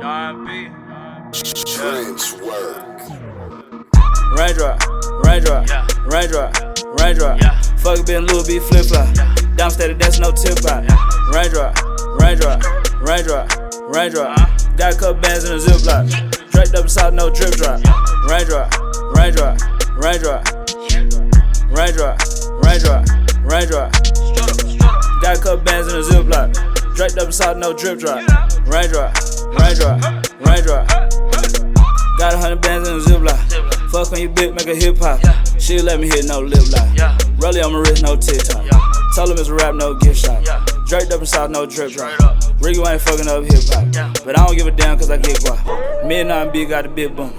R&B. Trench work. Raindrop, raindrop, Yeah. raindrop, raindrop. Yeah. Fuck it, been Louis B flip flop. Down steady, that's no tip out. Raindrop, raindrop, raindrop, raindrop. Got a couple bands in a ziplock. Draped up inside, no drip drop. Raindrop, raindrop, raindrop, raindrop, raindrop, raindrop. Got a couple bands in a ziplock. Draped up inside, no drip drop. Raindrop, raindrop, raindrop. Got 100 bands in a ziplock. Fuck on your bitch, make a hip hop. She let me hit no lip lock. Rollie on my wrist, no TikTok. Told him it's a rap, no gift shop. Draped up inside, no drip drop. Ricky ain't fucking up hip hop. But I don't give a damn cause I get guap. Me and R&B got the big boom.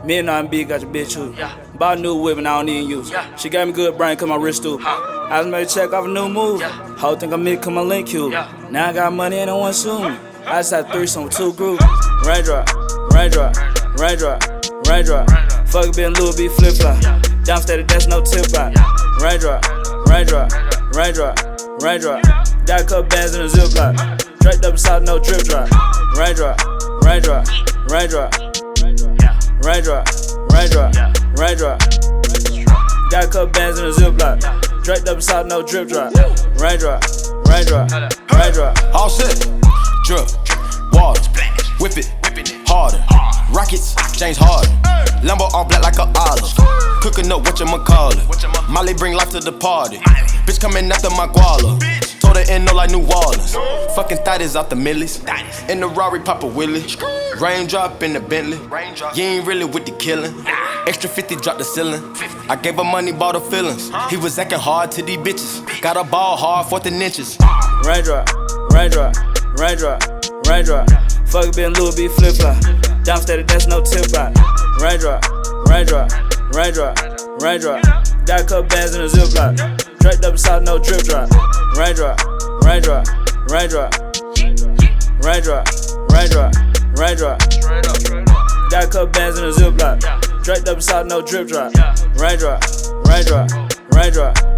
Me and R&B got the bitch who. Bought a new whip and I don't even use it. She gave me good brain cause my wrist stupid. I just made a check off a new move. Whole think I'm it cause my link cute. Now I got money and no one sue me. I just had threesome with 2 groups. Raindrop, raindrop, raindrop, raindrop. Fuck it, been Louis B flip flop. Down steady, that's no tip out. Raindrop, raindrop, raindrop, raindrop. Got a couple bands in a ziplock. Draped up inside, no drip drop. Raindrop, raindrop, raindrop, raindrop, raindrop, raindrop. Got a couple bands in a ziplock. Draped up inside, no drip drop. Raindrop, raindrop, raindrop. All set, drip, water, whip it, harder. Rockets, James Harden. Lambo all black like a olive. Cooking up whatchamacallit. Molly bring life to the party. Bitch coming after my guala. Told her in no like New Orleans. Fucking thotties out the millies. In the Rari, Papa Willie. Raindrop in the Bentley. You ain't really with the killing. Extra 50 drop the ceiling. I gave her money, bought her feelings. He was acting hard to these bitches. Got a ball hard, 4th inches. Raindrop, raindrop, raindrop, raindrop. Fuck it, been Louis B flip flop. Down steady, that's no tip out. Raindrop, raindrop, raindrop, raindrop. Got a couple bands in a ziplock. Draped up inside, no drip drop. Raindrop, raindrop, raindrop, raindrop, raindrop, raindrop. Got a couple bands in a ziplock. Draped up inside, no drip drop. Raindrop, raindrop, raindrop.